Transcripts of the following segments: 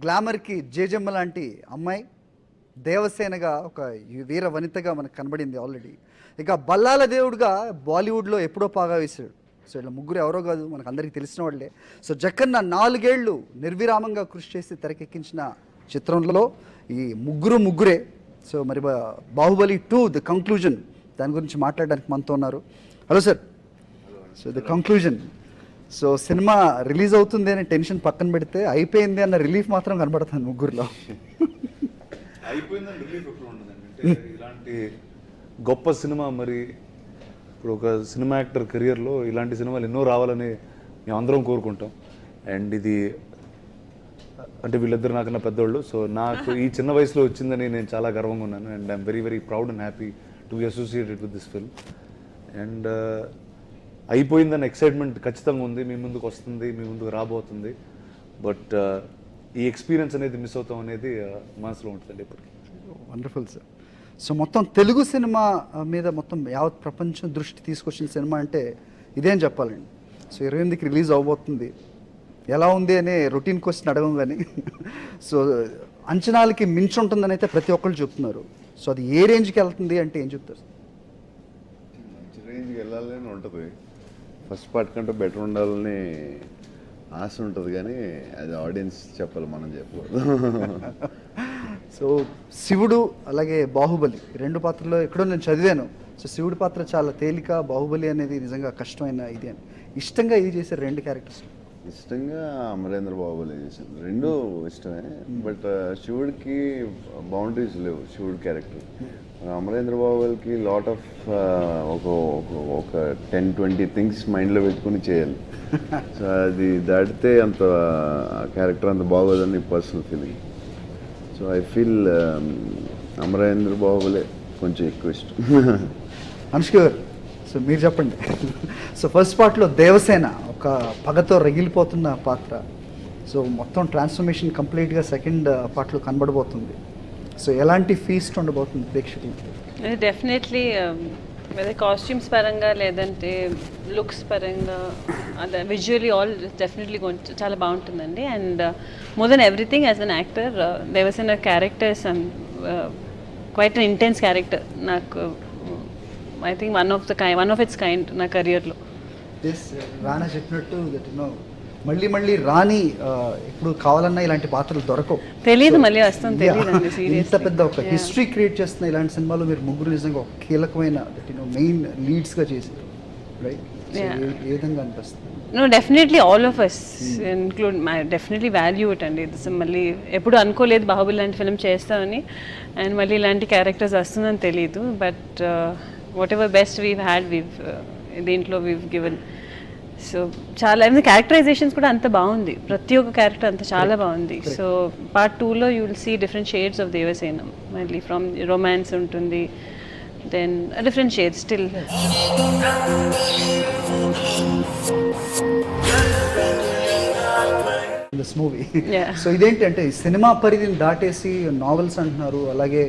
గ్లామర్కి జేజమ్మ లాంటి అమ్మాయి దేవసేనగా ఒక వీర వనితగా మనకు కనబడింది ఆల్రెడీ. ఇక బల్లాల దేవుడుగా బాలీవుడ్లో ఎప్పుడో పాగా వేశాడు. సో ఇలా ముగ్గురు ఎవరో కాదు, మనకు అందరికీ తెలిసిన వాళ్ళే. సో జక్కన్న 4 ఏళ్ళు నిర్విరామంగా కృషి చేసి తెరకెక్కించిన చిత్రంలో ఈ ముగ్గురే. సో మరి బాహుబలి 2 ది కంక్లూజన్, దాని గురించి మాట్లాడడానికి మనతో ఉన్నారు. Hello sir. So the conclusion. So cinema release అవుతుంది అనే టెన్షన్ పక్కన పెడితే అయిపోయింది అన్న రిలీఫ్ మాత్రం కనబడుతుంది ముగ్గురులో. అయిపోయిందని రిలీఫ్ ఎప్పుడు ఉండదండి. ఇలాంటి గొప్ప సినిమా, మరి ఇప్పుడు ఒక సినిమా యాక్టర్ కెరియర్లో ఇలాంటి సినిమాలు ఎన్నో రావాలని మేము అందరం కోరుకుంటాం. అండ్ ఇది అంటే వీళ్ళిద్దరు నాకన్నా పెద్దోళ్ళు. సో నాకు ఈ చిన్న వయసులో వచ్చిందని నేను చాలా గర్వంగా ఉన్నాను. And I'm very very proud and happy to be associated with this film. And అయిపోయిందన్న ఎక్సైట్మెంట్ ఖచ్చితంగా ఉంది. మీ ముందుకు వస్తుంది, మీ ముందుకు రాబోతుంది. బట్ ఈ ఎక్స్పీరియన్స్ అనేది మిస్ అవుతాం అనేది మనసులో ఉంటుందండి ఇప్పటికీ. Wonderful sir. సో మొత్తం తెలుగు సినిమా మీద మొత్తం యావత్ ప్రపంచం దృష్టి తీసుకొచ్చిన సినిమా అంటే ఇదేం చెప్పాలండి. సో 28కి రిలీజ్ అవబోతుంది. ఎలా ఉంది అనే రొటీన్ క్వశ్చన్ అడగం కానీ సో అంచనాలకి మించి ఉంటుందని అయితే ప్రతి ఒక్కళ్ళు చెప్తున్నారు. సో అది ఏ రేంజ్కి వెళ్తుంది అంటే ఏం చెప్తారు? మంచి రేంజ్కి వెళ్ళాలని ఉంటుంది. ఫస్ట్ పార్ట్ కంటే బెటర్ ఉండాలని ఆశ ఉంటుంది, కానీ అది ఆడియన్స్ చెప్పాలి, మనం చెప్పకూడదు. సో శివుడు అలాగే బాహుబలి 2 పాత్రలో ఎక్కడో నేను చదివాను. సో శివుడి పాత్ర చాలా తేలిక, బాహుబలి అనేది నిజంగా కష్టమైన ఇది అని. ఇష్టంగా ఇది చేశారు 2 క్యారెక్టర్స్. ఇష్టంగా అమరేంద్ర బాహుబలి చేశాను. 2 ఇష్టమే. బట్ శివుడికి బౌండరీస్ లేవు. శివుడి క్యారెక్టర్ అమరేంద్ర బాహుబలికి లాట్ ఆఫ్ ఒక 10-20 థింగ్స్ మైండ్లో పెట్టుకుని చేయాలి. సో అది దాటితే అంత క్యారెక్టర్ అంత బాగోదని personal feeling. So I feel Amarendra Baahubali కొంచెం ఎక్కువ ఇష్టం. అనుష్క గారు, సో మీరు చెప్పండి. సో ఫస్ట్ పార్ట్లో దేవసేన ఒక పగతో రగిలిపోతున్న పాత్ర. సో మొత్తం ట్రాన్స్ఫర్మేషన్ కంప్లీట్గా సెకండ్ పార్ట్లో కనబడబోతుంది. సో ఎలాంటి ఫీస్ట్ ఉండబోతుంది ప్రేక్షకులకి? డెఫినెట్లీ అదే కాస్ట్యూమ్స్ పరంగా లేదంటే లుక్స్ పరంగా అదే విజువలీ ఆల్ డెఫినెట్లీ చాలా బాగుంటుందండి. And more than everything as an actor Devasena characters and quite an intense character. నాకు I think one of its kind నా కెరియర్లో. రానా చెప్పినట్టు మళ్ళీ రాని ఇప్పుడు కావాలన్నా ఇలాంటి పాత్రలు దొరకవు. తెలియదు మళ్ళీ వస్తుంది, తెలియదు. ఇంత పెద్ద ఒక హిస్టరీ క్రియేట్ చేస్తున్న ఇలాంటి సినిమాలో మీరు ముగ్గురు నిజంగా ఒక కీలకమైన మెయిన్ లీడ్స్గా చేశారు, రైట్? ఏ విధంగా అనిపిస్తుంది? No definitely all of us include definitely value it అండి. మళ్ళీ ఎప్పుడు అనుకోలేదు బాహుబలి లాంటి ఫిల్మ్ చేస్తామని. అండ్ మళ్ళీ ఇలాంటి క్యారెక్టర్స్ వస్తుందని తెలియదు. But whatever best we've had దీంట్లో వీవ్ గివెన్. సో చాలా క్యారెక్టరైజేషన్స్ కూడా అంత బాగుంది. ప్రతి ఒక్క క్యారెక్టర్ అంత చాలా బాగుంది. సో పార్ట్ 2లో you will see different shades of Devasena. మళ్ళీ ఫ్రమ్ రొమాన్స్ ఉంటుంది, then different shades still. This movie. So ఇదేంటి అంటే సినిమా పరిధిని దాటేసి నావెల్స్ అంటున్నారు. అలాగే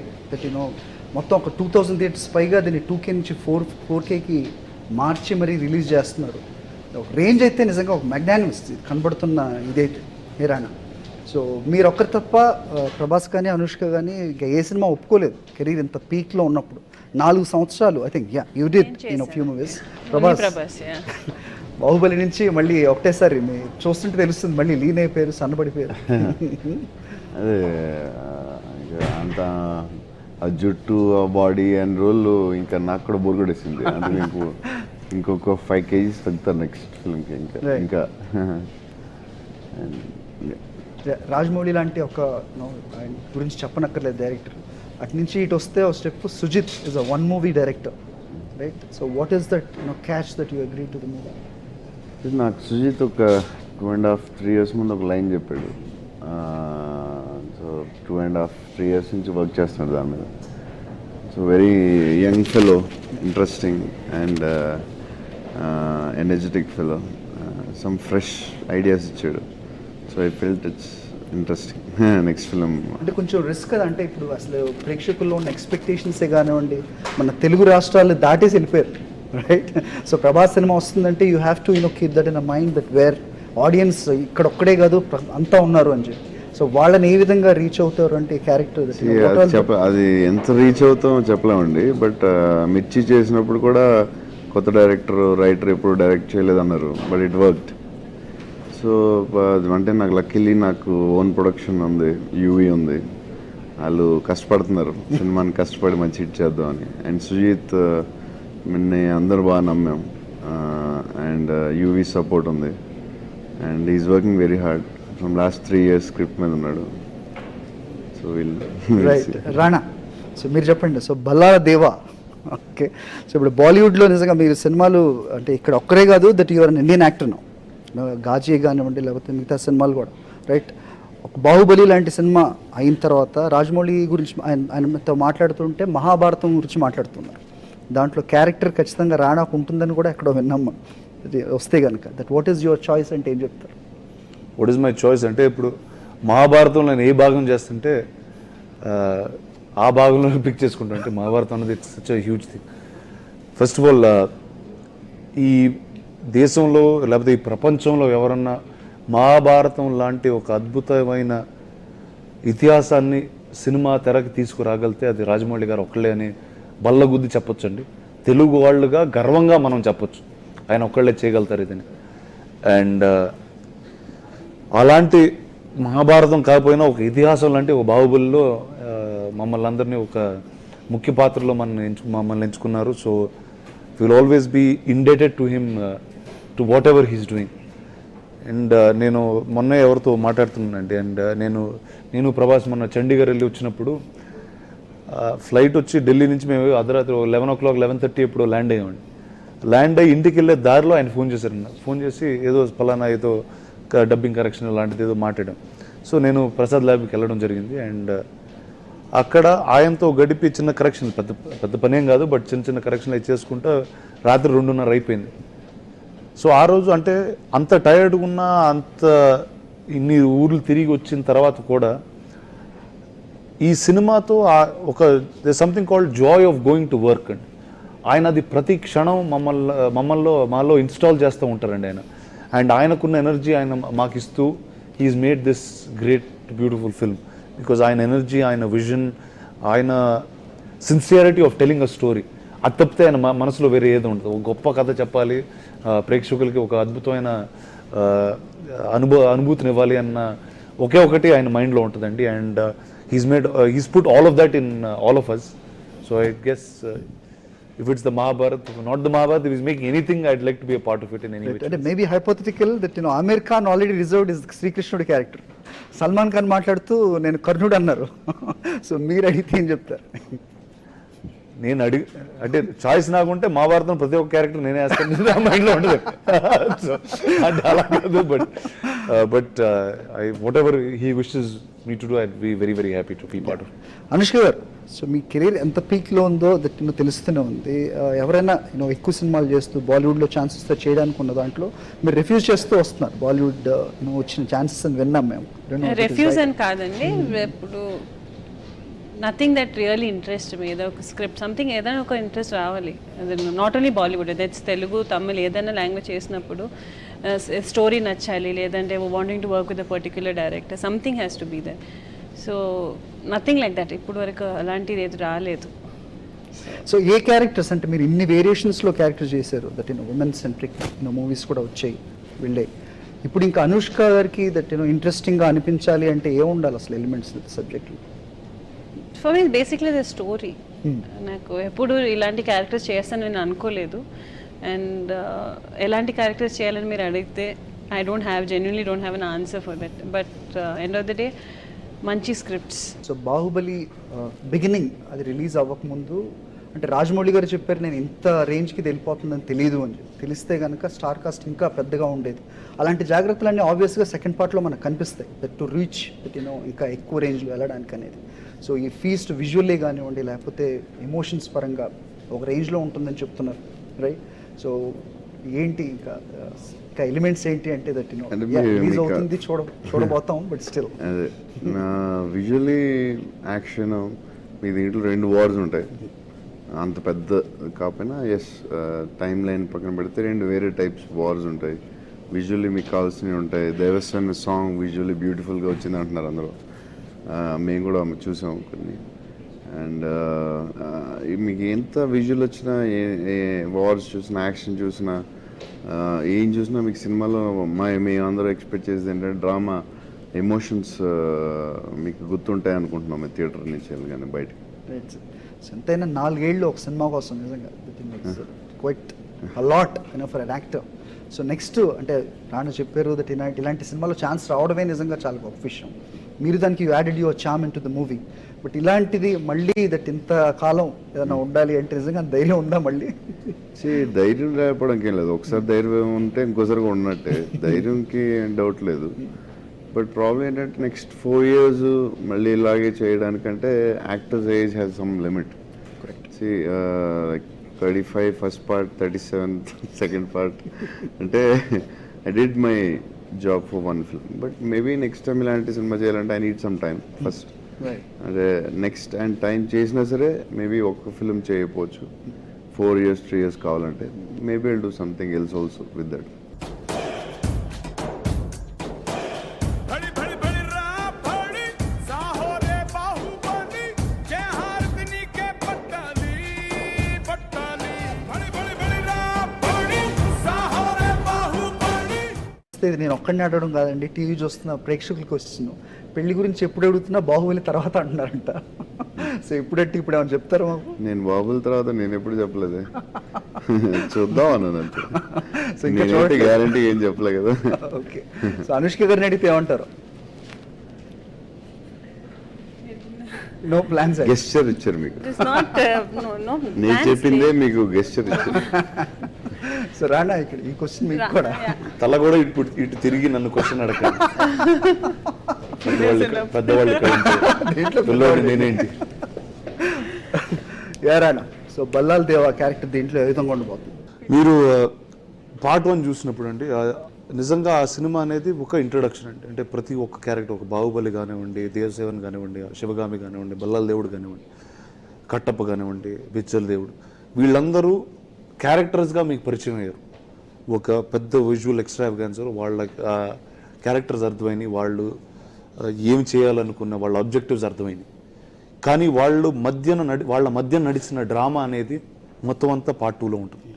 మొత్తం ఒక 2000 థియేటర్స్ పైగా దీన్ని 2K నుంచి 4Kకి మార్చి మరీ రిలీజ్ చేస్తున్నారు. రేంజ్ అయితే నిజంగా ఒక మ్యాగ్నానిమస్ కనబడుతున్న ఇదైతే మీరానా. సో మీరు ఒక్కరు తప్ప ప్రభాస్ కానీ అనుష్క కానీ ఇంకా ఏ సినిమా ఒప్పుకోలేదు కెరీర్ ఇంత పీక్లో ఉన్నప్పుడు. 4 సంవత్సరాలు I think you did in few movies. Prabhas Baahubali నుంచి మళ్ళీ ఒకటేసారి చూస్తుంటే తెలుస్తుంది, మళ్ళీ లీన్ అయిపోయారు, సన్నబడిపోయారు. అదే అంత ఆ జుట్టు, ఆ బాడీ అండ్ రోల్ ఇంకా నాకు కూడా బోర్ కొట్టేసింది. అంటే మీకు ఇంకొక 5 kgs తగ్గుతారు నెక్స్ట్ ఫిల్మ్కి. ఇంకా రాజమౌళి లాంటి ఒక ఆయన గురించి చెప్పనక్కర్లేదు డైరెక్టర్. అటు నుంచి ఇటు వస్తే ఒక step Sujeeth is a 1 movie director, right? So what is that catch that you agree to the movie? నాకు సుజిత్ ఒక 2.5-3 years ముందు ఒక లైన్ చెప్పాడు. సో 2.5-3 years నుంచి వర్క్ చేస్తున్నాడు దాని మీద. So very young fellow, interesting and energetic fellow. Some fresh ideas ఇచ్చాడు. So I felt it's interesting next film. అంటే కొంచెం రిస్క్ కదా, అంటే ఇప్పుడు అసలు ప్రేక్షకుల్లో ఉన్న ఎక్స్పెక్టేషన్సే కానివ్వండి, మన తెలుగు రాష్ట్రాలు దాటేసి వెళ్ళిపోయారు, రైట్? సో ప్రభాస్ సినిమా వస్తుందంటే you have to keep that in a mind that where audience ఇక్కడ ఒక్కడే కాదు అంతా ఉన్నారు అని చెప్పి. సో వాళ్ళని ఏ విధంగా రీచ్ అవుతారు అంటే క్యారెక్టర్ అది ఎంత రీచ్ అవుతామో చెప్పలేమండి. బట్ మిర్చి చేసినప్పుడు కూడా కొత్త డైరెక్టర్ రైటర్ ఎప్పుడు డైరెక్ట్ చేయలేదన్నారు, బట్ ఇట్ వర్క్డ్. సో అంటే నాకు లక్కీలీ నాకు ఓన్ ప్రొడక్షన్ ఉంది, యూవీ ఉంది, వాళ్ళు కష్టపడుతున్నారు సినిమాని కష్టపడి మంచి హిట్ చేద్దామని. అండ్ సుజీత్ అందరూ బాగా నమ్మాం. అండ్ యూవీ సపోర్ట్ ఉంది. And is working very hard from last 3 years script మీద ఉన్నాడు. సో రైట్ రాణా, సో మీరు చెప్పండి. సో బల్లాల దేవా, ఓకే. సో ఇప్పుడు బాలీవుడ్లో నిజంగా మీరు సినిమాలు అంటే ఇక్కడ ఒక్కరే కాదు, that your an Indian actor now. Ghazi కానివ్వండి, లేకపోతే మిగతా సినిమాలు కూడా, రైట్. ఒక బాహుబలి లాంటి సినిమా అయిన తర్వాత రాజమౌళి గురించి ఆయనతో మాట్లాడుతుంటే మహాభారతం గురించి మాట్లాడుతున్నారు. దాంట్లో క్యారెక్టర్ ఖచ్చితంగా రాణాకు ఉంటుందని కూడా ఎక్కడో విన్నాం వస్తే కనుక. That what is your choice అంటే ఏం చెప్తారు? వాట్ ఈస్ మై చాయిస్ అంటే ఇప్పుడు మహాభారతంలో నేను ఏ భాగం చేస్తుంటే ఆ భాగంలో పిక్ చేసుకుంటా. అంటే మహాభారతం అనేది it's such a huge thing. First of all ఈ దేశంలో లేకపోతే ఈ ప్రపంచంలో ఎవరన్నా మహాభారతం లాంటి ఒక అద్భుతమైన ఇతిహాసాన్ని సినిమా తెరకి తీసుకురాగలితే అది రాజమౌళి గారు ఒక్కళ్ళే అని బల్లగుద్ది చెప్పొచ్చండి. తెలుగు వాళ్ళుగా గర్వంగా మనం చెప్పొచ్చు, ఆయన ఒక్కళ్ళే చేయగలుగుతారు ఇదని. అండ్ అలాంటి మహాభారతం కాకపోయినా ఒక ఇతిహాసం లాంటి ఒక బాహుబలిలో మమ్మల్ని అందరినీ ఒక ముఖ్య పాత్రలో మమ్మల్ని ఎంచుకున్నారు. So will always be indebted to him to whatever he's doing. And నేను మొన్న ఎవరితో మాట్లాడుతున్నానండి. అండ్ నేను ప్రభాస్ మొన్న చండీగఢ్ వెళ్ళి వచ్చినప్పుడు ఫ్లైట్ వచ్చి ఢిల్లీ నుంచి మేము అర్ధరాత్రి 11 o'clock 11:30 ఎప్పుడు ల్యాండ్ అయ్యామండి. ల్యాండ్ అయ్యి ఇంటికి వెళ్ళే దారిలో ఆయన ఫోన్ చేశారు. ఫోన్ చేసి ఏదో పలానా ఏదో డబ్బింగ్ కరెక్షన్ లాంటిది ఏదో మాట్లాడాం. సో నేను ప్రసాద్ ల్యాబ్కి వెళ్ళడం జరిగింది. అండ్ అక్కడ ఆయనతో గడిపి చిన్న కరెక్షన్, పెద్ద పనేం కాదు, బట్ చిన్న కరెక్షన్లు అవి చేసుకుంటా రాత్రి 2:30 అయిపోయింది. సో ఆ రోజు అంటే అంత టైర్డ్గా ఉన్నా, అంత ఇన్ని ఊర్లు తిరిగి వచ్చిన తర్వాత కూడా ఈ సినిమాతో ఒక something called Joy of going to work అండి. ఆయన అది ప్రతి క్షణం మాలో ఇన్స్టాల్ చేస్తూ ఉంటారండి ఆయన. అండ్ ఆయనకున్న ఎనర్జీ ఆయన మాకు ఇస్తూ he's made this great beautiful film. Because ఆయన ఎనర్జీ, ఆయన విజన్, ఆయన sincerity of telling a story, అది తప్పితే ఆయన మనసులో వేరే ఏదో ఉంటుంది. ఒక గొప్ప కథ చెప్పాలి, ప్రేక్షకులకి ఒక అద్భుతమైన అనుభూతిని ఇవ్వాలి అన్న ఒకే ఒకటి ఆయన మైండ్లో ఉంటుందండి. And he's put all of that in all of us. So I guess if it's the Mahabharata, not the Mahabharata, if he's making anything, I'd like to be a part of it in any way. And maybe hypothetical that Amir Khan already reserved his Sri Krishnudu character. Salman Khan మాట్లాడుతూ నేను కర్ణుడు అన్నారు. So మీరు అడిగితే ఏం చెప్తారు? నేను అంటే చాయిస్ నాకుంటే మహాభారతం ప్రతి ఒక్క క్యారెక్టర్ నేనే వేస్తాను, నా మైండ్లో ఉండదు. సో అంటే అలా కాదు, but whatever he wishes me to do, I be very very happy to be part of. Anushka garu, so me career ఎంత పీక్లో ఉందో దట్ తెలుస్తూనే ఉంది. ఎవరైనా ఎక్కువ సినిమాలు చేస్తూ బాలీవుడ్లో ఛాన్సెస్ చేయడానికి ఉన్న దాంట్లో మీరు రిఫ్యూజ్ చేస్తూ వస్తున్నారు. బాలీవుడ్ వచ్చిన ఛాన్సెస్ అని విన్నాం మేము. రిఫ్యూజ్ అని కాదండి, ఇప్పుడు nothing that really interest me, ఏదో ఒక స్క్రిప్ట్ సంథింగ్ ఏదైనా ఒక ఇంట్రెస్ట్ రావాలి. అది not only Bollywood, that's Telugu, Tamil, ఏదైనా లాంగ్వేజ్ చేసినప్పుడు స్టోరీ నచ్చాలి, లేదంటే wanting to work with a particular director, something has to be that. So nothing like that, ఇప్పుడు వరకు అలాంటిది ఏది రాలేదు. సో ఏ క్యారెక్టర్స్ అంటే మీరు ఇన్ని వేరియేషన్స్లో క్యారెక్టర్ చేశారు, దట్ ఉమెన్ సెంట్రిక్ మూవీస్ కూడా వచ్చాయి వెళ్ళాయి. ఇప్పుడు ఇంకా అనుష్క గారికి దట్ ఇంట్రెస్టింగ్గా అనిపించాలి అంటే ఏముండాలి అసలు ఎలిమెంట్స్ సబ్జెక్ట్లో? For me basically the story. నాకు ఎప్పుడు ఇలాంటి క్యారెక్టర్స్ చేస్తాను నేను అనుకోలేదు. అండ్ ఎలాంటి క్యారెక్టర్స్ చేయాలని మీరు అడిగితే I genuinely don't have an answer for that. But end of the day మంచి స్క్రిప్ట్స్. సో బాహుబలి బిగినింగ్ అది రిలీజ్ అవ్వకముందు అంటే రాజమౌళి గారు చెప్పారు నేను ఇంత రేంజ్కి వెళ్ళిపోతుందని తెలియదు అని చెప్పి. తెలిస్తే కనుక స్టార్ కాస్ట్ ఇంకా పెద్దగా ఉండేది. అలాంటి జాగ్రత్తలన్నీ ఆబ్వియస్గా సెకండ్ పార్ట్లో మనకు కనిపిస్తాయి, దట్ టు రీచ్ దట్ ఇంకా ఎక్కువ రేంజ్లో వెళ్ళడానికి అనేది. సో ఈ ఫీస్ట్ విజువల్లే కానివ్వండి, లేకపోతే ఎమోషన్స్ పరంగా ఒక రేంజ్లో ఉంటుందని చెప్తున్నారు, రైట్? సో ఏంటి ఇంకా ఎలిమెంట్స్ ఏంటి అంటే దట్ రిలీజ్ అవుతుంది చూడబోతాం, బట్ స్టిల్ అదే విజువల్లీ యాక్షన్ మీ దీంట్లో 2 వార్స్ ఉంటాయి. అంత పెద్ద కాకపోయినా ఎస్ టైం లైన్ పక్కన పెడితే 2 వేరే టైప్స్ వార్స్ ఉంటాయి. విజువల్లీ మీకు కావాల్సినవి ఉంటాయి. దేవస్థాన సాంగ్ విజువల్లీ బ్యూటిఫుల్గా వచ్చింది అంటున్నారు అందరూ. మేము కూడా చూసాం కొన్ని. అండ్ మీకు ఎంత విజువల్ వచ్చినా, ఏ వార్స్ చూసినా, యాక్షన్ చూసినా, ఏం చూసినా మీకు సినిమాలో మేము అందరూ ఎక్స్పెక్ట్ చేసేది ఏంటంటే డ్రామా, ఎమోషన్స్ మీకు గుర్తుంటాయి అనుకుంటున్నాం థియేటర్ నుంచి వెళ్ళగానే బయటకి. ఎంతైనా 4 ఏళ్ళు ఒక సినిమా కోసం నిజంగా quite a lot for an actor. So next అంటే రాను చెప్పారు దట్ ఇలాంటి సినిమాలో ఛాన్స్ రావడమే నిజంగా చాలా గొప్ప విషయం. మీరు దానికి added your charm in to the movie. But ఇలాంటిది మళ్ళీ దట్ ఇంత కాలం ఏదైనా ఉండాలి అంటే నిజంగా ధైర్యం ఉందా మళ్ళీ? ధైర్యం లేకపోవడానికి ఏం లేదు. ఒకసారి ధైర్యం ఉంటే ఇంకోసారి ఉన్నట్టే. ధైర్యంకి డౌట్ లేదు. బట్ ప్రాబ్లం ఏంటంటే నెక్స్ట్ 4 years మళ్ళీ ఇలాగే చేయడానికంటే actors age has some limit. Like 35 first part, 37 second part అంటే I did my job for 1 film. But maybe next time ఇలాంటి సినిమా చేయాలంటే I need some time first. అదే next and time చేసినా సరే maybe ఒక ఫిల్మ్ చేయకపోవచ్చు. 4 years 3 years కావాలంటే maybe I'll do something else also with that. నేను ఒక్కడిని అడగడం కాదండి, టీవీ చూస్తున్న ప్రేక్షకులకు వస్తున్నాను. పెళ్లి గురించి ఎప్పుడు అడుగుతున్నా బాహుబలి తర్వాత అంటున్నారంట. సో ఇప్పుడంటే ఇప్పుడు ఏమైనా చెప్తారా మాకు? నేను బాహుబలి తర్వాత నేను ఎప్పుడు చెప్పలేదే. చూద్దాం అన్నాను అంతే. సో ఇంకా గ్యారంటీ ఏం చెప్పలే కదా. ఓకే. సో అనుష్క గారిని అడిగితే ఏమంటారు? No plans. గెస్చర్ ఇచ్చారు మీకు. It is not, no నేను plans చెప్పిందే లేవు. మీకు గెస్చర్ ఇచ్చారు. సో రానా ఇక్కడ ఈ క్వశ్చన్ మీకు కూడా తల కూడా ఇటు తిరిగి నన్ను క్వశ్చన్ అడగండి. పెద్దవాళ్ళు పిల్లవాడు నేనేంటి? రానా, సో బల్లాల్ దేవా క్యారెక్టర్ దీంట్లో ఏ విధంగా ఉండబోతుంది? మీరు పార్ట్ 1 చూసినప్పుడు అండి నిజంగా ఆ సినిమా అనేది ఒక ఇంట్రొడక్షన్ అండి. అంటే ప్రతి ఒక్క క్యారెక్టర్, ఒక బాహుబలి కానివ్వండి, దేవసేవన్ కానివ్వండి, శివగామి కానివ్వండి, బల్లాల్ దేవుడు కానివ్వండి, కట్టప్ప కానివ్వండి, బిచ్చల దేవుడు, వీళ్ళందరూ క్యారెక్టర్స్గా మీకు పరిచయం అయ్యారు. ఒక పెద్ద విజువల్ ఎక్స్ట్రావగాన్సర్, వాళ్ళ క్యారెక్టర్స్ అర్థమైనాయి, వాళ్ళు ఏం చేయాలనుకున్న వాళ్ళ ఆబ్జెక్టివ్స్ అర్థమైనాయి. కానీ వాళ్ళ మధ్య నడిచిన డ్రామా అనేది మొత్తం అంతా పార్ట్ 2లో ఉంటుంది.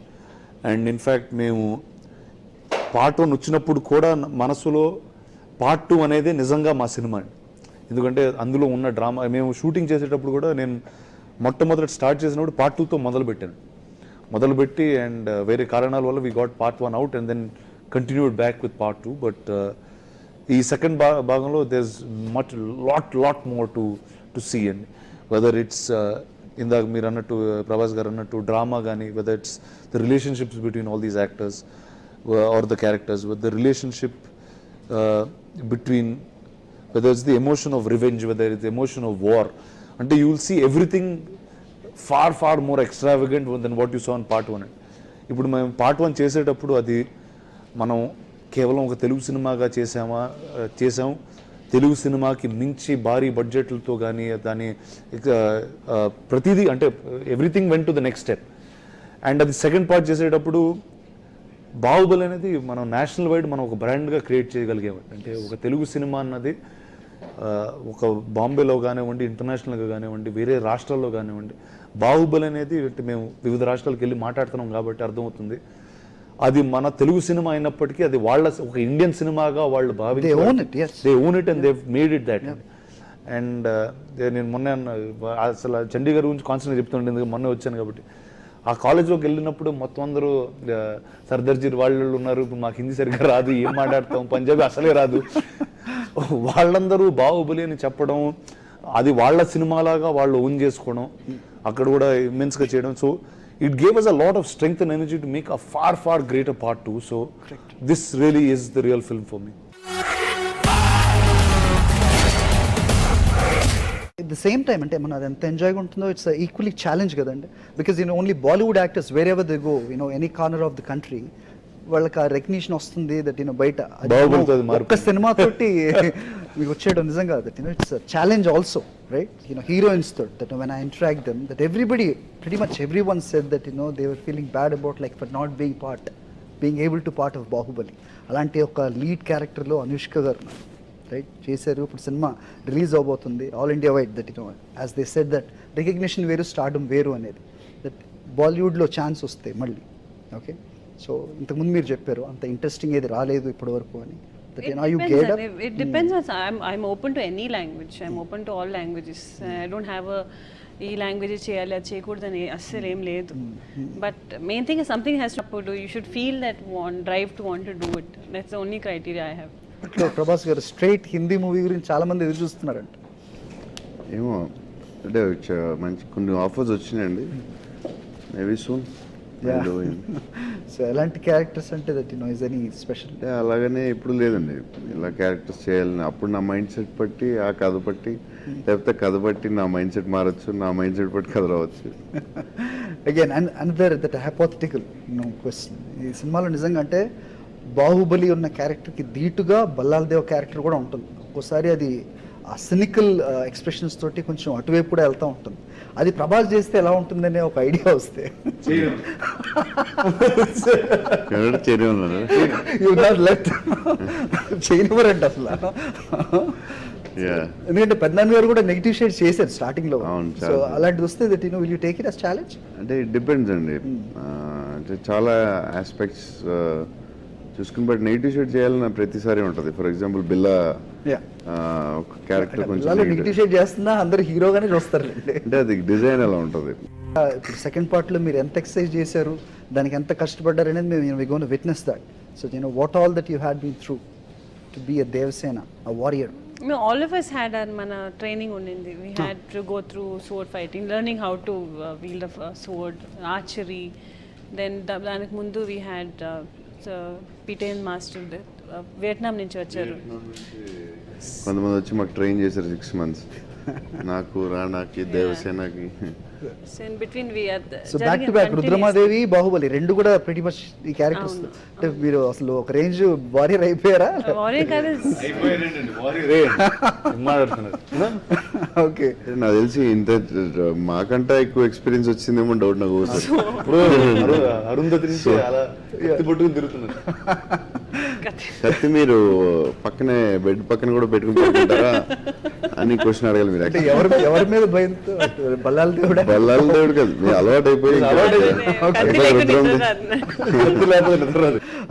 అండ్ ఇన్ఫ్యాక్ట్ మేము పార్ట్ 1 వచ్చినప్పుడు కూడా మనసులో పార్ట్ 2 అనేది నిజంగా మా సినిమా అండి. ఎందుకంటే అందులో ఉన్న డ్రామా మేము షూటింగ్ చేసేటప్పుడు కూడా నేను మొట్టమొదటి స్టార్ట్ చేసినప్పుడు పార్ట్ 2తో మొదలుపెట్టి అండ్ వేరే కారణాల వల్ల we got part 1 out and then continued back with part 2. But ఈ సెకండ్ భాగంలో there is lot more to see అండి. వెదర్ ఇట్స్ ఇందాక మీరు అన్నట్టు ప్రభాస్ గారు అన్నట్టు డ్రామా కానీ, whether it's the relationships between all these actors or the characters, with the relationship between, whether it's the emotion of revenge, whether it's the emotion of war, అంటే you will see everything far more extravagant than what you saw in part 1. ఇప్పుడు మేము part 1 చేసేటప్పుడు అది మనం కేవలం ఒక తెలుగు సినిమాగా చేసాం. తెలుగు సినిమాకి మించి భారీ బడ్జెట్లతో కానీ దాని ప్రతిదీ అంటే everything went to the next step. And అది సెకండ్ పార్ట్ చేసేటప్పుడు బాహుబలి అనేది మనం నేషనల్ వైడ్ మనం ఒక బ్రాండ్గా క్రియేట్ చేయగలిగేవాడు. అంటే ఒక తెలుగు సినిమా అన్నది ఒక బాంబేలో కానివ్వండి, ఇంటర్నేషనల్గా కానివ్వండి, వేరే రాష్ట్రాల్లో కానివ్వండి, బాహుబలి అనేది మేము వివిధ రాష్ట్రాలకు వెళ్ళి మాట్లాడుతున్నాం కాబట్టి అర్థమవుతుంది అది మన తెలుగు సినిమా అయినప్పటికీ అది వాళ్ళ ఒక ఇండియన్ సినిమాగా వాళ్ళు భావించారు. They own it and they made it that. And నేను మొన్న అసలు చండీగఢ్ గురించి కాన్స్టెంట్గా చెప్తుండే, మొన్న వచ్చాను కాబట్టి ఆ కాలేజ్లోకి వెళ్ళినప్పుడు మొత్తం అందరూ సర్దార్జీ వాళ్ళు ఉన్నారు. ఇప్పుడు మాకు హిందీ సరిగ్గా రాదు, ఏం మాట్లాడతాం, పంజాబీ అసలే రాదు. వాళ్ళందరూ బాహుబలి అని చెప్పడం, అది వాళ్ళ సినిమాలాగా వాళ్ళు ఓన్ చేసుకోవడం, అక్కడ కూడా ఇమ్మెన్స్గా చేయడం. So it gave us a lot of strength and energy to make a far greater part 2. So this really is the real film for me. At the same time ante mana adanta enjoy untundo, it's equally challenge kadandi, because only Bollywood actors wherever they go, any corner of the country వాళ్ళకి ఆ recognition వస్తుంది that బయట ఒక్క cinema తోటి మీకు వచ్చేయడం నిజంగా that it's challenge also, right? Heroines తోటి that when I interact them that everybody pretty much everyone said that they were feeling bad about like for not being part being able to part of Baahubali. అలాంటి ఒక lead క్యారెక్టర్లో అనుష్క గారు ఉన్నారు, right, చేశారు. ఇప్పుడు cinema release అవబోతుంది all India wide. That as they said that recognition వేరు, stardom వేరు అనేది. దట్ బాలీవుడ్లో ఛాన్స్ వస్తాయి మళ్ళీ. ఓకే, సో ఇంతకుముందు మీరు చెప్పారు అంత ఇంట్రెస్టింగ్ ఏది రాలేదు ఇప్పటి వరకు అని. That, It are you depends, geared up? It depends on. I'm open to any language. I'm open to all languages. I don't have a ఈ లాంగ్వేజ్ చేయాలి అది చేయకూడదని అస్సలు ఏం లేదు. But main thing something has to do. You should feel that drive to want to do it. That's the only criteria I have. ఇట్లా ప్రభాస్ గారు straight Hindi movie గురించి చాలా మంది ఎదురు చూస్తున్నారంట. ఏమో అంటే మంచి కొన్ని ఆఫర్స్ వచ్చినాయండి, మేబీ సూన్. సో ఎలాంటి క్యారెక్టర్స్ అంటే దట్ ఇస్ ఎనీ స్పెషల్? అంటే అలాగనే ఇప్పుడు లేదండి, ఇలా క్యారెక్టర్స్ చేయాలని. అప్పుడు నా మైండ్ సెట్ బట్టి ఆ కథ బట్టి, లేకపోతే కథ బట్టి నా మైండ్ సెట్ మారచ్చు, నా మైండ్ సెట్ బట్టి కథ రావచ్చు. Again another that hypothetical question. ఈ సినిమాలో నిజంగా అంటే బాహుబలి ఉన్న క్యారెక్టర్కి ధీటుగా బల్లాల్ దేవ్ క్యారెక్టర్ కూడా ఉంటుంది. ఒక్కోసారి అది ఆ సినికల్ ఎక్స్ప్రెషన్స్ తోటి కొంచెం అటువైపు కూడా వెళ్తూ ఉంటుంది. అది ప్రభాస్ చేస్తే ఎలా ఉంటుందనే ఒక ఐడియా వస్తే చేయనివ్వరండి అసలు. ఎందుకంటే పెద్దనాన్న గారు కూడా నెగిటివ్ షేడ్ చేశారు స్టార్టింగ్ లో. సో అలాంటిది వస్తే that will you take it as challenge? అంటే ఇట్ డిపెండ్స్ అండి, అంటే చాలా ఆస్పెక్ట్స్ చూసుకుని బట్ నెగిటివ్ షేడ్ చేయాలని ప్రతిసారి ఉంటుంది. ఫర్ ఎగ్జాంపుల్ బిల్లా ఒక క్యారెక్టర్ కొంచెం నెగిటివ్ షేడ్ చేస్తున్నా అందరు హీరోగానే చూస్తారు అంటే అది డిజైన్ ఎలా ఉంటుంది. ఇప్పుడు సెకండ్ పార్ట్లో మీరు ఎంత ఎక్సర్సైజ్ చేశారు, దానికి ఎంత కష్టపడ్డారు అనేది మేము gonna witness that. So what all that you had been through to be a Devasena, a warrior. All of us had our mana training unindi. We had to go through sword fighting, learning how to wield a sword, archery. Then danik mundu we had P10 master Vietnam నుంచి వచ్చారు. కొంతమంది వచ్చి మాకు train చేశారు 6 months. నాకు రాణాకి దేవసేనకి. So in between we had so back to back Rudramadevi Baahubali రెండు కూడా pretty much ఈ క్యారెక్టర్స్. అంటే మీరు అసలు ఒక రేంజ్ వారియర్ అయిపోయారా? వారియర్ కాదు, ఓకే. నాకు తెలిసి ఇంత మాకంటే ఎక్కువ ఎక్స్పీరియన్స్ వచ్చిందేమో డౌట్ నాకు. అరుంధతి నుంచి అలా ఎత్తి పట్టుకుని తిరుగుతున్నారు. కత్తి మీరు పక్కనే బెడ్ పక్కన కూడా పెట్టుకుని పడుకుంటారా అని క్వశ్చన్ అడగాలి మీరు. అంటే ఎవరి మీద భయంతో? బల్లాల దేవుడా? బల్లాల దేవుడు కాదు, మీరు అలవాటు అయిపోయి.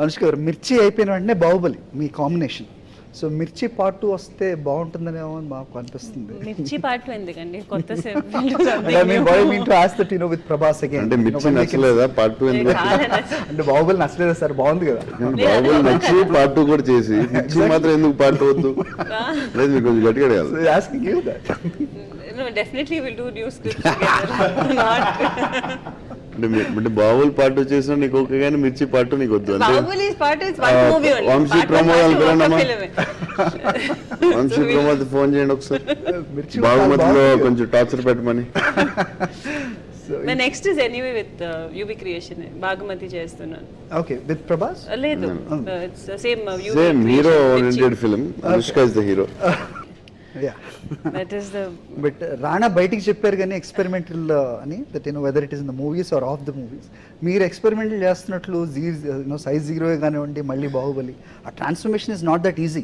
అనుష్క గారు, మిర్చి అయిపోయిన వెంటనే బాహుబలి మీ కాంబినేషన్. సో మిర్చి పార్ట్ 2 వస్తే బాగుంటుందనేమో మాకు అనిపిస్తుంది. మిర్చి పార్ట్ 2 ఎందుకండి, కొత్త విత్ ప్రభాస్ అగైన్. అంటే మిర్చి నచ్చలేదా పార్ట్ 2? ఎందుకు అంటే బాహుబలి నచ్చలేదా సార్? బాగుంది కదా బాహుబలి నచ్చి పార్ట్ 2 కూడా చేసి మిర్చి మాత్రం ఎందుకు పార్ట్ 2 వద్దు? లేదు మీకు కొంచెం గట్టిగా అడగాలి. No, definitely we'll do new scripts together. అంటే బాహుబలి పార్ట్ 2 చేసినా నీకు ఓకే, కానీ మిర్చి పార్ట్ 2 నీకు వద్దు. Bahubali part is one movie only. Vamsi Pramod Vamsi Pramod phone చేయండి ఒకసారి, బాహుమతిలో కొంచెం టార్చర్ పెట్టమని. My next is anyway with UV creation. Bagmati చేస్తున్నాను. Okay, with Prabhas? లేదు, it's the same UV. Same hero oriented film. Anushka is the hero. Yeah. That is the. But Rana బయటికి చెప్పారు కానీ experimental అని, that whether it is in the movies or of the movies. మీరు experimental చేస్తున్నట్లు size 0 కానివ్వండి, మళ్ళీ బాహుబలి, ఆ transformation is not that easy.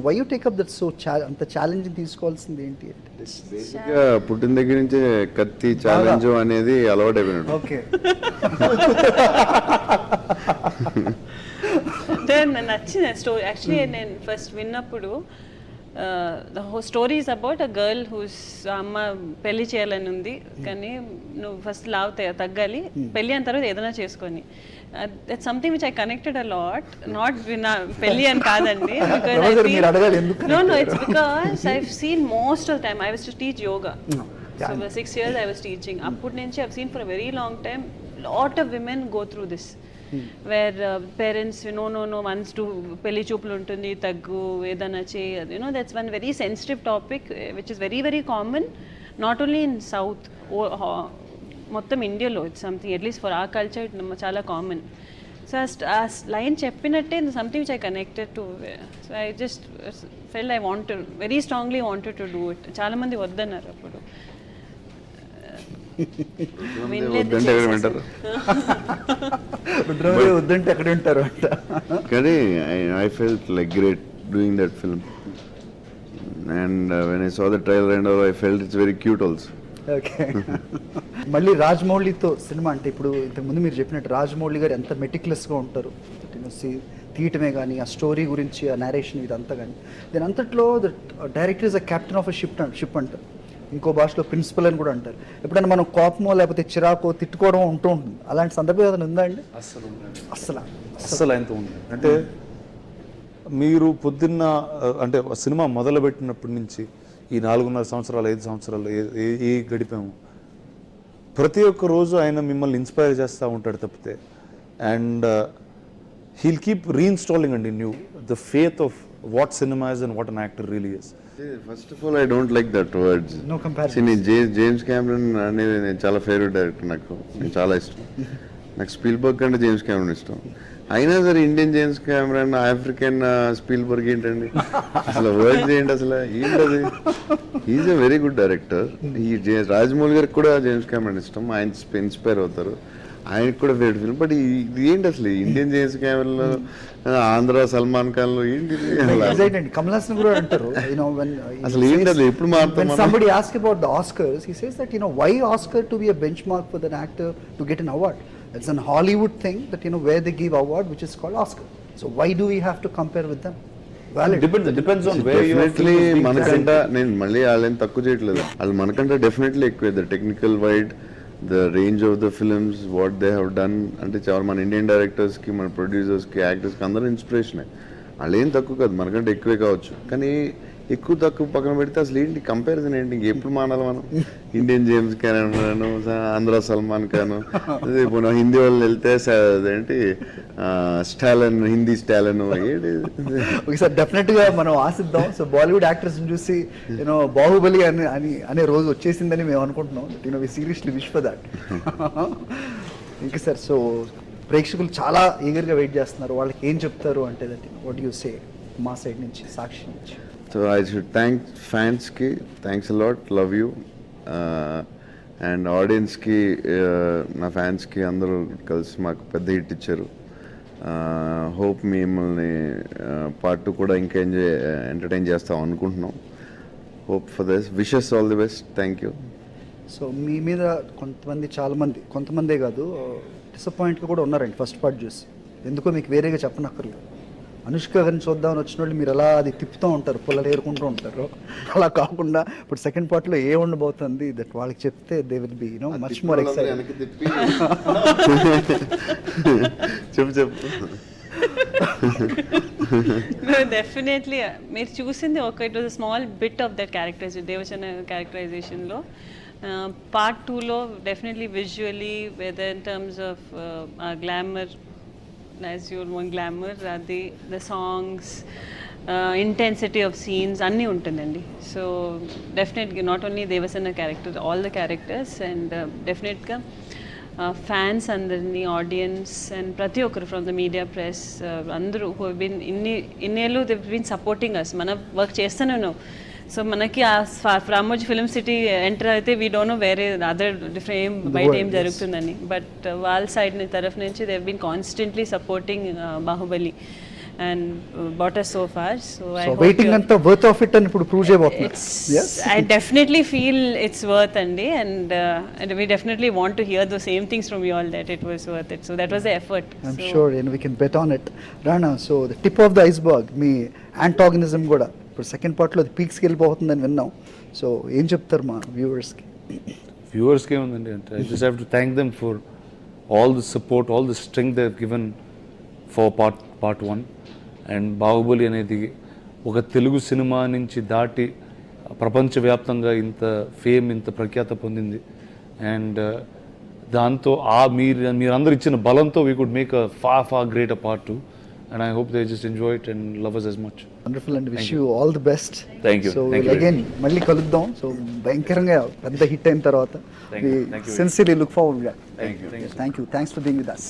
Why you take up that so అంత ఛాలెంజింగ్ తీసుకోవాల్సింది ఏంటి అంటే? బేసిక్గా పుట్టిన దగ్గర నుంచి కత్తి ఛాలెంజ్ అనేది అలవాటు అయిపోయినాడు. ఓకే. నచ్చిన స్టోరీ యాక్చువల్లీ నేను ఫస్ట్ విన్నప్పుడు the whole story is about a girl whose అమ్మ పెళ్లి చేయాలని ఉంది, కానీ నువ్వు ఫస్ట్ లావ్ తగ్గాలి, పెళ్లి అయిన తర్వాత ఏదైనా చేసుకొని. That's something which I connected a lot. Not పెళ్లి అని కాదండి, no, it's because I've seen most of the time I was to teach yoga. So for 6 years I was teaching. అప్పటి నుంచి I've seen for a very long time lot of women go through this. Where parents no once to పెళ్లి చూపులు ఉంటుంది, తగ్గు, ఏదైనా చేయి. That's one very sensitive topic which is very very common not only in south, మొత్తం ఇండియాలో. It's something at least for ఆ culture చాలా కామన్. సో ఆ లైన్ చెప్పినట్టే something which I connected to. So I just fell I wanted very strongly wanted to do it. చాలామంది వద్దన్నారు అప్పుడు. వద్దంటే ఎక్కడ వింటారు. రుద్రమదేవి వద్దంటే ఎక్కడ ఉంటారు అంట. కానీ I felt like great doing that film. And when I saw the trailer and all I felt it's very cute also. Okay. మళ్ళీ రాజమౌళితో సినిమా అంటే ఇప్పుడు ఇంతకుముందు మీరు చెప్పినట్టు రాజమౌళి గారు ఎంత మెటిక్యులస్గా ఉంటారు తీయటమే కానీ ఆ స్టోరీ గురించి ఆ నేరేషన్ ఇదంతా కానీ దీని అంతట్లో the director is a captain of a ship అంటారు, ఇంకో భాషలో ప్రిన్సిపల్ అని కూడా అంటారు. ఎప్పుడైనా మనం కోపమో లేకపోతే చిరాకో తిట్టుకోవడం ఉంటూ ఉంటుంది, అలాంటి సందర్భం ఏదైనా ఉందా అండి? అస్సలు ఆయనతో ఉంది. అంటే మీరు పొద్దున్న అంటే సినిమా మొదలుపెట్టినప్పటి నుంచి ఈ 4.5 సంవత్సరాలు 5 సంవత్సరాలు ఏ గడిపాము, ప్రతి ఒక్క రోజు ఆయన మిమ్మల్ని ఇన్స్పైర్ చేస్తూ ఉంటాడు తప్పితే. And he'll keep reinstalling and in you the faith of what cinema is and what an actor really is. First of all I don't like that words. No comparison. James Cameron అనేది నేను చాలా favourite director, నేను చాలా ఇష్టం. నాకు Spielberg కంటే James Cameron ఇష్టం. అయినా సరే Indian James Cameron, African Spielberg ఏంటండి అసలు వర్డ్స్ ఏంటి అసలు ఏంటది? Is a very good director. ఈ రాజమౌళి గారికి కూడా జేమ్స్ కెమెరన్ ఇష్టం, ఆయన ఇన్స్పైర్ అవుతారు, ఆయనకు కూడా ఫేవరెట్ ఫిల్మ్. బట్ ఇది ఏంటి అసలు ఇండియన్ జేమ్స్ కెమెరాలో ఆంధ్ర సల్మాన్ ఖాన్ లో ఏంటి కమల్ హాసన్ కూడా అంటారు అసలు ఏంటి అసలు ఎప్పుడు when somebody asks about the Oscars, he says that why Oscar to be a benchmark for an actor to get an award? It's an Hollywood thing that where they give award which is called Oscar. So why do we have to compare with them? Depends on where you are. Definitely మనకంట, నేను మళ్ళీ వాళ్ళని తక్కువ చేయట్లేదు, వాళ్ళు మనకంటే definitely ఎక్కువ the technical wide, the range of the films what they have done. అంటే చాలా మన ఇండియన్ డైరెక్టర్స్కి, మన ప్రొడ్యూసర్స్కి, యాక్టర్స్కి అందరూ ఇన్స్పిరేషనే. వాళ్ళు ఏం తక్కువ కాదు, మనకంటే ఎక్కువే కావచ్చు. కానీ ఎక్కువ తక్కువ పక్కన పెడితే అసలు ఏంటి కంపారిజన్ ఏంటి? ఎప్పుడు మానాలి మనం? ఇండియన్ జేమ్స్ ఖాన్, ఆంధ్ర సల్మాన్ ఖాన్, ఇప్పుడు హిందీ వాళ్ళు వెళ్తే అదేంటి స్టాలిన్, హిందీ స్టాలిన్ ఏంటి? ఒకసారి డెఫినెట్ గా మనం ఆశిద్దాం. సో బాలీవుడ్ యాక్టర్స్ చూసి బాహుబలి అనే రోజు వచ్చేసిందని మేము అనుకుంటున్నాం. వి సీరియస్లీ విష్ ఫర్ దాట్. ఇంకా సార్, సో ప్రేక్షకులు చాలా ఈగర్గా వెయిట్ చేస్తున్నారు, వాళ్ళకి ఏం చెప్తారు అంటే దట్ వాట్ యు సే మా సైడ్ నుంచి, సాక్షి నుంచి? సో ఐ షుడ్ థ్యాంక్ ఫ్యాన్స్కి, thanks a lot, love you. And ఆడియన్స్కి, నా ఫ్యాన్స్కి అందరూ కలిసి మాకు పెద్ద హిట్ ఇచ్చారు. హోప్ మిమ్మల్ని పార్ట్ 2 కూడా ఇంకా ఎంటర్టైన్ చేస్తాం అనుకుంటున్నాం. Hope for this, wishes all the best, thank you. So మీ మీద కొంతమందే కాదు డిసప్పాయింట్గా కూడా ఉన్నారండి ఫస్ట్ పార్ట్ చూసి. ఎందుకో మీకు వేరేగా చెప్పనక్కర్లేదు. అనుష్క గారిని చూద్దామని వచ్చిన వాళ్ళు మీరు అలా అది తిప్పుతూ ఉంటారు, పుల్లలు ఏరుకుంటూ ఉంటారు. అలా కాకుండా ఇప్పుడు సెకండ్ పార్ట్లో ఏ ఉండబోతుంది దట్ వాళ్ళకి చెప్తే they will be much more excited. చెప్పు. డెఫినెట్లీ మీరు చూసింది it was small bit of that characterization, Devasena క్యారెక్టరైజేషన్లో. పార్ట్ 2లో definitely visually whether in terms of glamour, as you want glamour, the songs, intensity of scenes అన్నీ ఉంటుందండి. So డెఫినెట్గా not only Devasena character, all the characters. And డెఫినెట్గా fans అందరినీ, audience and ప్రతి ఒక్కరు from the media, press, అందరూ who been ఇన్నేళ్ళు they been supporting us. మన వర్క్ చేస్తూనే ఉన్నాం. సో మనకి ఆ రామోజీ ఫిల్మ్ సిటీ ఎంటర్ అయితే వీ డోంట్ నో వేరే అదర్ డిఫరెంట్ బయట ఏం జరుగుతుందని. బట్ వాళ్ళ సైడ్ తరఫు నుంచి they been constantly supporting Baahubali and bat us so far. So I hope waiting అంతా వర్త్ ఆఫ్ ఇట్ అని ఇప్పుడు ప్రూవ్ చేయబోతున్నారు. I definitely feel it's worth అండి. And we definitely want to hear the same things from you all that it was worth it. So that was the effort. I'm sure we can bet on it. Rana, so the tip of the iceberg, మీ యాంటాగనిజం కూడా ఇప్పుడు second పార్ట్లో అది పీక్స్కి వెళ్ళిపోతుందని విన్నాం. So ఏం చెప్తారు మా వ్యూవర్స్కి? వ్యూవర్స్కి ఏముందండి అంటే I just have to thank them for all the support, all the strength they have given for part 1. And Baahubali అనేది ఒక తెలుగు సినిమా నుంచి దాటి ప్రపంచవ్యాప్తంగా ఇంత ఫేమ్, ఇంత ప్రఖ్యాత పొందింది. అండ్ దాంతో మీరందరూ ఇచ్చిన బలంతో we could make a far great a part 2. And I hope they just enjoy it and love us as much. Wonderful, and wish you all the best. Thank you. So again మళ్ళీ కలుద్దాం. So భయంకరంగా పెద్ద hit అయిన తర్వాత we sincerely look forward. Thank you. Thank you. Thanks for being with us.